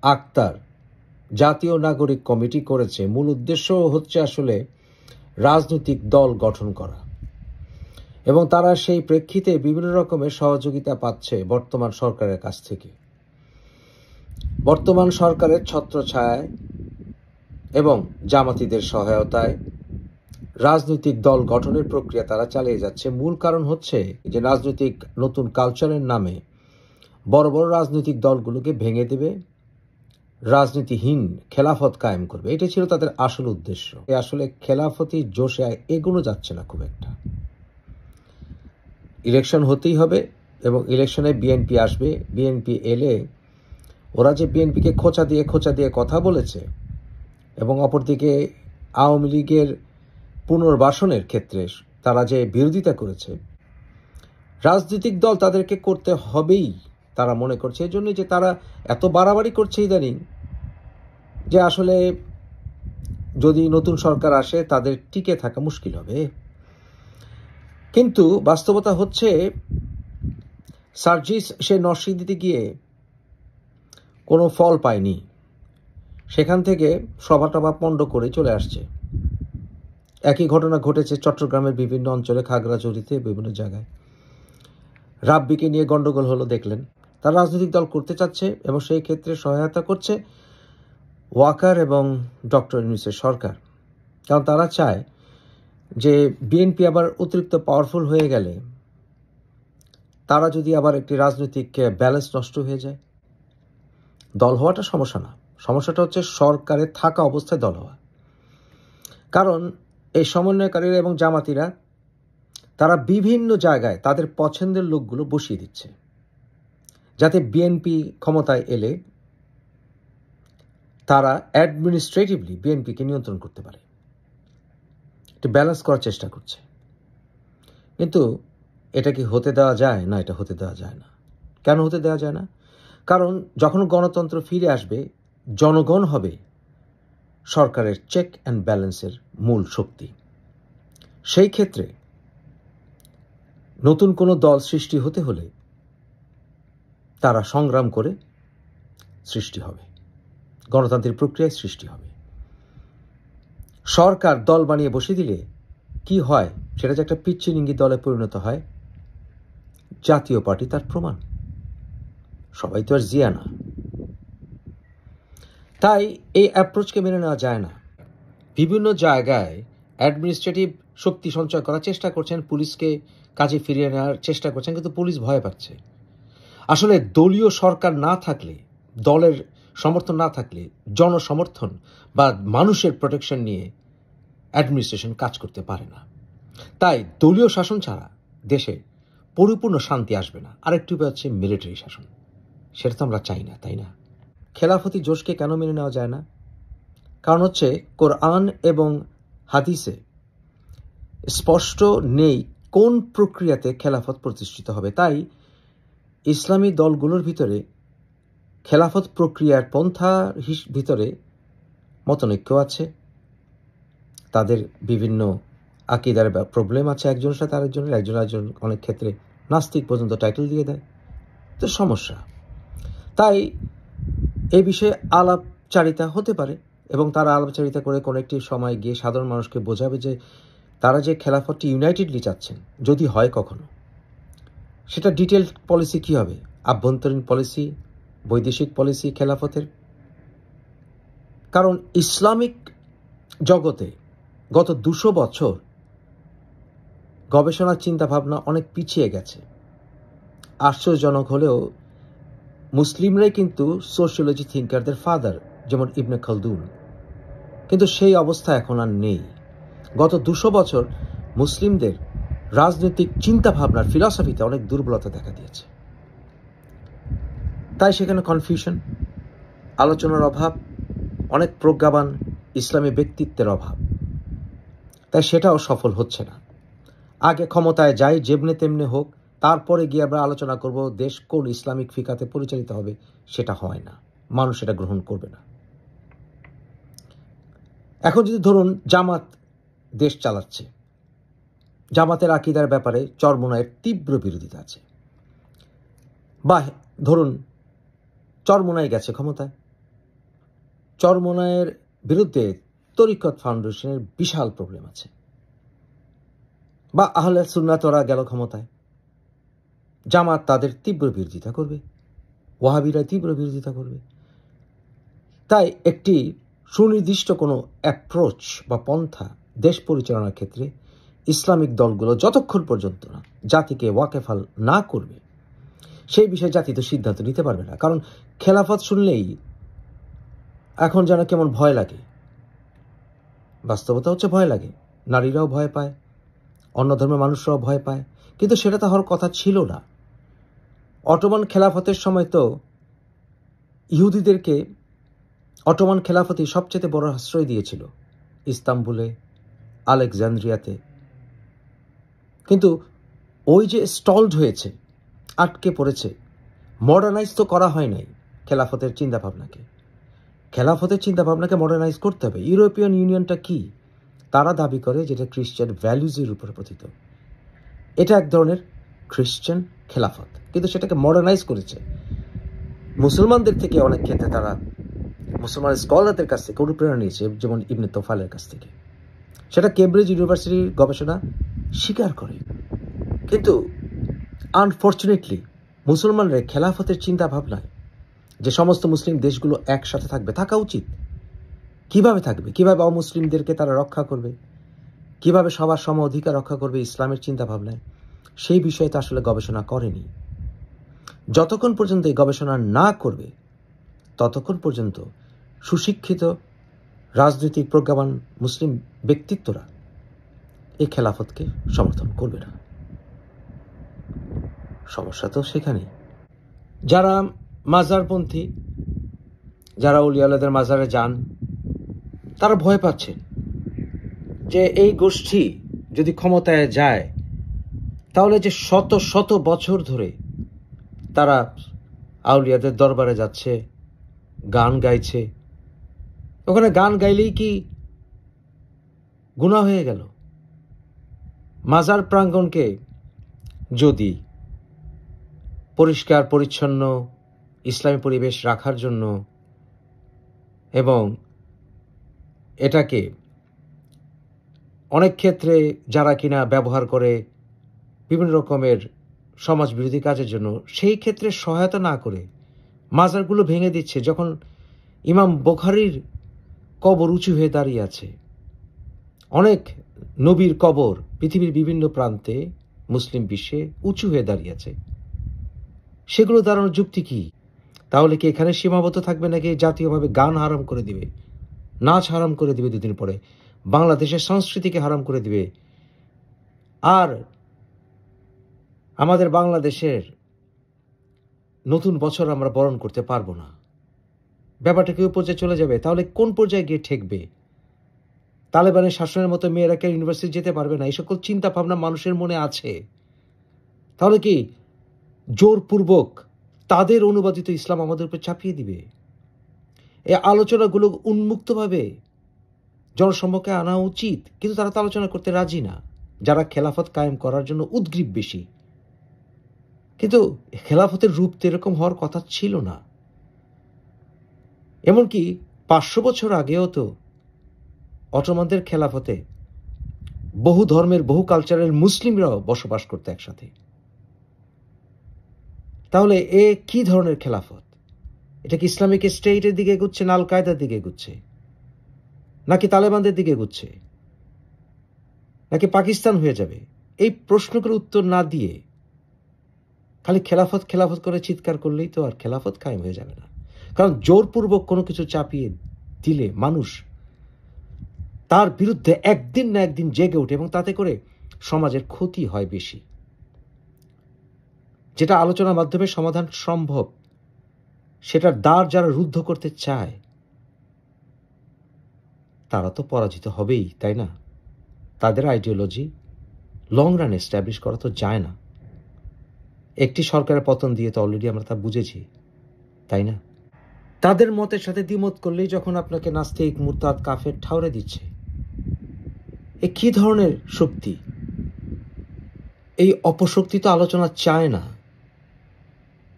আক্তার জাতীয় নাগরিক কমিটি করেছে, মূল উদ্দেশ্য হচ্ছে আসলে রাজনৈতিক দল গঠন করা, এবং তারা সেই প্রেক্ষিতে বিভিন্ন রকমের সহযোগিতা পাচ্ছে বর্তমান সরকারের কাছ থেকে। বর্তমান সরকারের ছত্রছায়ায় এবং জামাতিদের সহায়তায় রাজনৈতিক দল গঠনের প্রক্রিয়া তারা চালিয়ে যাচ্ছে। মূল কারণ হচ্ছে যে রাজনৈতিক নতুন কালচারের নামে বড় বড় রাজনৈতিক দলগুলোকে ভেঙে দেবে, রাজনীতিহীন খেলাফত কায়েম করবে। এটা ছিল তাদের আসল উদ্দেশ্য। আসলে খেলাফতি জোশে এগোনো যাচ্ছে না খুব একটা। ইলেকশন হতেই হবে এবং ইলেকশনে বিএনপি আসবে। বিএনপি এলে ওরা যে বিএনপিকে খোঁচা দিয়ে কথা বলেছে এবং অপরদিকে আওয়ামী লীগের পুনর্বাসনের ক্ষেত্রে তারা যে বিরোধিতা করেছে, রাজনৈতিক দল তাদেরকে করতে হবেই তারা মনে করছে। এই জন্যই যে তারা এত বাড়াবাড়ি করছে ইদানিং, যে আসলে যদি নতুন সরকার আসে তাদের টিকে থাকা মুশকিল হবে। কিন্তু বাস্তবতা হচ্ছে সার্জিস সে নরসিংদীতে দিতে গিয়ে কোনো ফল পায়নি, সেখান থেকে সভা টভা পণ্ড করে চলে আসছে। একই ঘটনা ঘটেছে চট্টগ্রামের বিভিন্ন অঞ্চলে, খাগড়াছড়িতে, বিভিন্ন জায়গায়। রাব্বিকে নিয়ে গন্ডগোল হলো, দেখলেন। তারা রাজনৈতিক দল করতে চাচ্ছে এবং সেই ক্ষেত্রে সহায়তা করছে ওয়াকার এবং ডক্টর ইউনূসের সরকার। কারণ তারা চায় যে বিএনপি আবার অতিরিক্ত পাওয়ারফুল হয়ে গেলে তারা যদি আবার একটি রাজনৈতিক ব্যালেন্স নষ্ট হয়ে যায়। দল হওয়াটা সমস্যা না, সমস্যাটা হচ্ছে সরকারে থাকা অবস্থায় দল হওয়া। কারণ এই সমন্বয়কারীরা এবং জামাতিরা তারা বিভিন্ন জায়গায় তাদের পছন্দের লোকগুলো বসিয়ে দিচ্ছে, যাতে বিএনপি ক্ষমতায় এলে তারা অ্যাডমিনিস্ট্রেটিভলি বিএনপিকে নিয়ন্ত্রণ করতে পারে। একটু ব্যালেন্স করার চেষ্টা করছে। কিন্তু এটা কি হতে দেওয়া যায় না? এটা হতে দেওয়া যায় না। কেন হতে দেওয়া যায় না? কারণ যখন গণতন্ত্র ফিরে আসবে, জনগণ হবে সরকারের চেক অ্যান্ড ব্যালেন্সের মূল শক্তি। সেই ক্ষেত্রে নতুন কোনো দল সৃষ্টি হতে হলে তারা সংগ্রাম করে সৃষ্টি হবে, গণতান্ত্রিক প্রক্রিয়ায় সৃষ্টি হবে। সরকার দল বানিয়ে বসে দিলে কি হয়? সেটা যে একটা পিচ্ছিলিঙ্গি দলে পরিণত হয়। জাতীয় পার্টি তার প্রমাণ। সবাই তো আর জিয়া না। তাই এই অ্যাপ্রোচকে মেনে নেওয়া যায় না। বিভিন্ন জায়গায় অ্যাডমিনিস্ট্রেটিভ শক্তি সঞ্চয় করার চেষ্টা করছেন, পুলিশকে কাজে ফিরিয়ে নেওয়ার চেষ্টা করছেন, কিন্তু পুলিশ ভয় পাচ্ছে। আসলে দলীয় সরকার না থাকলে, দলের সমর্থন না থাকলে, জনসমর্থন বা মানুষের প্রোটেকশন নিয়ে অ্যাডমিনিস্ট্রেশন কাজ করতে পারে না। তাই দলীয় শাসন ছাড়া দেশে পরিপূর্ণ শান্তি আসবে না। আরেকটি উপায় হচ্ছে মিলিটারি শাসন। সেটা তো আমরা চাই না, তাই না? খেলাফতি জোশকে কেন মেনে নেওয়া যায় না? কারণ হচ্ছে কোরআন এবং হাদিসে স্পষ্ট নেই কোন প্রক্রিয়াতে খেলাফত প্রতিষ্ঠিত হবে। তাই ইসলামী দলগুলোর ভিতরে খেলাফত প্রক্রিয়ার পন্থার ভিতরে মতনৈক্য আছে, তাদের বিভিন্ন আকিদার প্রবলেম আছে। একজনের সাথে আরেকজনের, একজন অনেক ক্ষেত্রে নাস্তিক পর্যন্ত টাইটেল দিয়ে দেয়, তো সমস্যা। তাই এই বিষয়ে আলাপচারিতা হতে পারে এবং তারা আলাপচারিতা করে কোনো একটি সময় গিয়ে সাধারণ মানুষকে বোঝাবে যে তারা যে খেলাফতটি ইউনাইটেডলি চাচ্ছেন, যদি হয় কখনো, সেটা ডিটেলড পলিসি কী হবে, আভ্যন্তরীণ পলিসি, বৈদেশিক পলিসি খেলাফতের। কারণ ইসলামিক জগতে গত 200 বছর গবেষণার চিন্তাভাবনা অনেক পিছিয়ে গেছে। আশ্চর্যজনক হলেও মুসলিমরাই কিন্তু সোশিওলজি থিঙ্কারদের ফাদার, যেমন ইবনে খালদুন। কিন্তু সেই অবস্থা এখন আর নেই। গত 200 বছর মুসলিমদের রাজনৈতিক চিন্তাভাবনার ফিলসফিতে অনেক দুর্বলতা দেখা দিয়েছে। তাই সেখানে কনফিউশন, আলোচনার অভাব, অনেক প্রজ্ঞাবান ইসলামী ব্যক্তিত্বের অভাব। তাই সেটাও সফল হচ্ছে না। আগে ক্ষমতায় যাই, যেমনে তেমনে হোক, তারপরে গিয়ে আমরা আলোচনা করব দেশ কোন ইসলামিক ফিকাতে পরিচালিত হবে, সেটা হয় না। মানুষ এটা গ্রহণ করবে না। এখন যদি ধরুন জামাত দেশ চালাচ্ছে, জামাতের আকিদার ব্যাপারে চরমোনাইয়ের তীব্র বিরোধিতা আছে, বা ধরুন চরমোনাই গেছে ক্ষমতায়, চরমোনাইয়ের বিরুদ্ধে তরিকত ফাউন্ডেশনের বিশাল প্রবলেম আছে, বা আহলে সুন্নাত ওরা গেল ক্ষমতায়, জামাত তাদের তীব্র বিরোধিতা করবে, ওয়াহাবিরা তীব্র বিরোধিতা করবে। তাই একটি সুনির্দিষ্ট কোনো অ্যাপ্রোচ বা পন্থা দেশ পরিচালনার ক্ষেত্রে ইসলামিক দলগুলো যতক্ষণ পর্যন্ত না জাতিকে ওয়াকেফাল না করবে সেই বিষয়ে জাতি তো সিদ্ধান্ত নিতে পারবে না। কারণ খেলাফত শুনলেই এখন যেন কেমন ভয় লাগে। বাস্তবতা হচ্ছে ভয় লাগে, নারীরাও ভয় পায়, অন্য ধর্মের মানুষরাও ভয় পায়, কিন্তু সেটা তো হওয়ার কথা ছিল না। অটোমান খেলাফতের সময় তো ইহুদিদেরকে অটোমান খেলাফতই সবচেয়ে বড় আশ্রয় দিয়েছিল, ইস্তাম্বুলে, আলেকজান্দ্রিয়াতে। কিন্তু ওই যে স্টলড হয়েছে, আটকে পড়েছে, মডার্নাইজ তো করা হয় নাই খেলাফতের চিন্তাভাবনাকে। খেলাফতের চিন্তাভাবনাকে মডার্নাইজ করতে হবে। ইউরোপিয়ান ইউনিয়নটা কি? তারা দাবি করে যেটা খ্রিস্টান ভ্যালুজের উপর প্রথিত, এটা এক ধরনের খ্রিস্টান খেলাফত, কিন্তু সেটাকে মডার্নাইজ করেছে মুসলমানদের থেকে। অনেক ক্ষেত্রে তারা মুসলমান স্কলারদের কাছ থেকে অনুপ্রেরণা নিয়েছে, যেমন ইবনে তোফালের কাছ থেকে। সেটা কেমব্রিজ ইউনিভার্সিটির গবেষণা স্বীকার করে। কিন্তু আনফর্চুনেটলি মুসলমানরা খেলাফতের চিন্তা ভাবনায় যে সমস্ত মুসলিম দেশগুলো একসাথে থাকবে, থাকা উচিত, কিভাবে থাকবে, কিভাবে অমুসলিমদেরকে তারা রক্ষা করবে, কিভাবে সবার সম অধিকার রক্ষা করবে ইসলামের চিন্তা ভাবনায়, সেই বিষয়ে তো আসলে গবেষণা করেনি। যতক্ষণ পর্যন্ত এই গবেষণা না করবে ততক্ষণ পর্যন্ত সুশিক্ষিত রাজনৈতিক প্রজ্ঞাবান মুসলিম ব্যক্তিত্বরা এই খেলাফতকে সমর্থন করবে না। সমস্যা তো সেখানেই। যারা মাজারপন্থী, যারা ওলিয়া আল্লাহদের মাজারে যান, তারা ভয় পাচ্ছেন যে এই গোষ্ঠী যদি ক্ষমতায় যায় তাহলে যে শত শত বছর ধরে তারা আউলিয়াদের দরবারে যাচ্ছে, গান গাইছে, ওখানে গান গাইলেই কি গুনাহ হয়ে গেল? মাজার প্রাঙ্গণকে যদি পরিষ্কার পরিচ্ছন্ন ইসলামী পরিবেশ রাখার জন্য এবং এটাকে অনেক ক্ষেত্রে যারা কিনা ব্যবহার করে বিভিন্ন রকমের সমাজ বিরোধী কাজের জন্য, সেই ক্ষেত্রে সহায়তা না করে মাজারগুলো ভেঙে দিচ্ছে, যখন ইমাম বুখারীর কবর উঁচু হয়ে দাঁড়িয়ে আছে, অনেক নবীর কবর পৃথিবীর বিভিন্ন প্রান্তে মুসলিম বিশ্বে উঁচু হয়ে দাঁড়িয়ে আছে, সেগুলো দাঁড়ানোর যুক্তি কি? তাহলে কি এখানে সীমাবদ্ধ থাকবে, নাকি জাতীয়ভাবে গান হারাম করে দিবে, নাচ হারাম করে দিবে, দুদিন পরে বাংলাদেশের সংস্কৃতিকে হারাম করে দিবে, আর আমাদের বাংলাদেশের নতুন বছর আমরা বরণ করতে পারবো না? ব্যাপারটা কি পর্যায়ে চলে যাবে? তাহলে কোন পর্যায়ে গিয়ে ঠেকবে? তালেবানের শাসনের মতো মেয়েরাকে ইউনিভার্সিটি যেতে পারবে না, এই সকল চিন্তা ভাবনা মানুষের মনে আছে। তাহলে কি জোরপূর্বক তাদের অনুবাদিত ইসলাম আমাদের উপর চাপিয়ে দিবে? এই আলোচনাগুলো উন্মুক্তভাবে জনসম্মুখে আনা উচিত, কিন্তু তারা তো আলোচনা করতে রাজি না। যারা খেলাফত কায়েম করার জন্য উদ্গ্রীব বেশি, কিন্তু খেলাফতের রূপ তো এরকম হওয়ার কথা ছিল না। এমনকি 500 বছর আগেও তো অটোমানদের খেলাফতে বহু ধর্মের, বহু কালচারের মুসলিমরাও বসবাস করতে একসাথে। তাহলে এ কি ধরনের খেলাফত? এটা কি ইসলামিক স্টেটের দিকে এগুচ্ছে, না আল কায়দার দিকে এগুচ্ছে, নাকি তালেবানদের দিকে এগুচ্ছে, নাকি পাকিস্তান হয়ে যাবে? এই প্রশ্নগুলোর উত্তর না দিয়ে খালি খেলাফত খেলাফত করে চিৎকার করলেই তো আর খেলাফত কায়েম হয়ে যাবে না। কারণ জোরপূর্বক কোনো কিছু চাপিয়ে দিলে মানুষ তার বিরুদ্ধে একদিন না একদিন জেগে ওঠে, এবং তাতে করে সমাজের ক্ষতি হয় বেশি। যেটা আলোচনার মাধ্যমে সমাধান সম্ভব, সেটার দ্বার যারা রুদ্ধ করতে চায় তারা তো পরাজিত হবেই, তাই না? তাদের আইডিওলজি লং রান এস্টাবলিশ করা তো যায় না। একটি সরকারের পতন দিয়ে তো অলরেডি আমরা তা বুঝেছি, তাই না? তাদের মতের সাথে দ্বিমত করলেই যখন আপনাকে নাস্তিক, মুরতাদ, কাফের ঠাউরে দিচ্ছে, এ কি ধরনের শক্তি? এই অপশক্তি তো আলোচনা চায় না,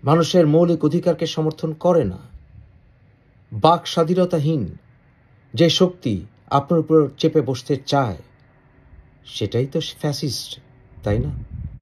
মানুষের মৌলিক অধিকারকে সমর্থন করে না, বাক স্বাধীনতাহীন যে শক্তি আপনার উপর চেপে বসতে চায়, সেটাই তো ফ্যাসিস্ট, তাই না?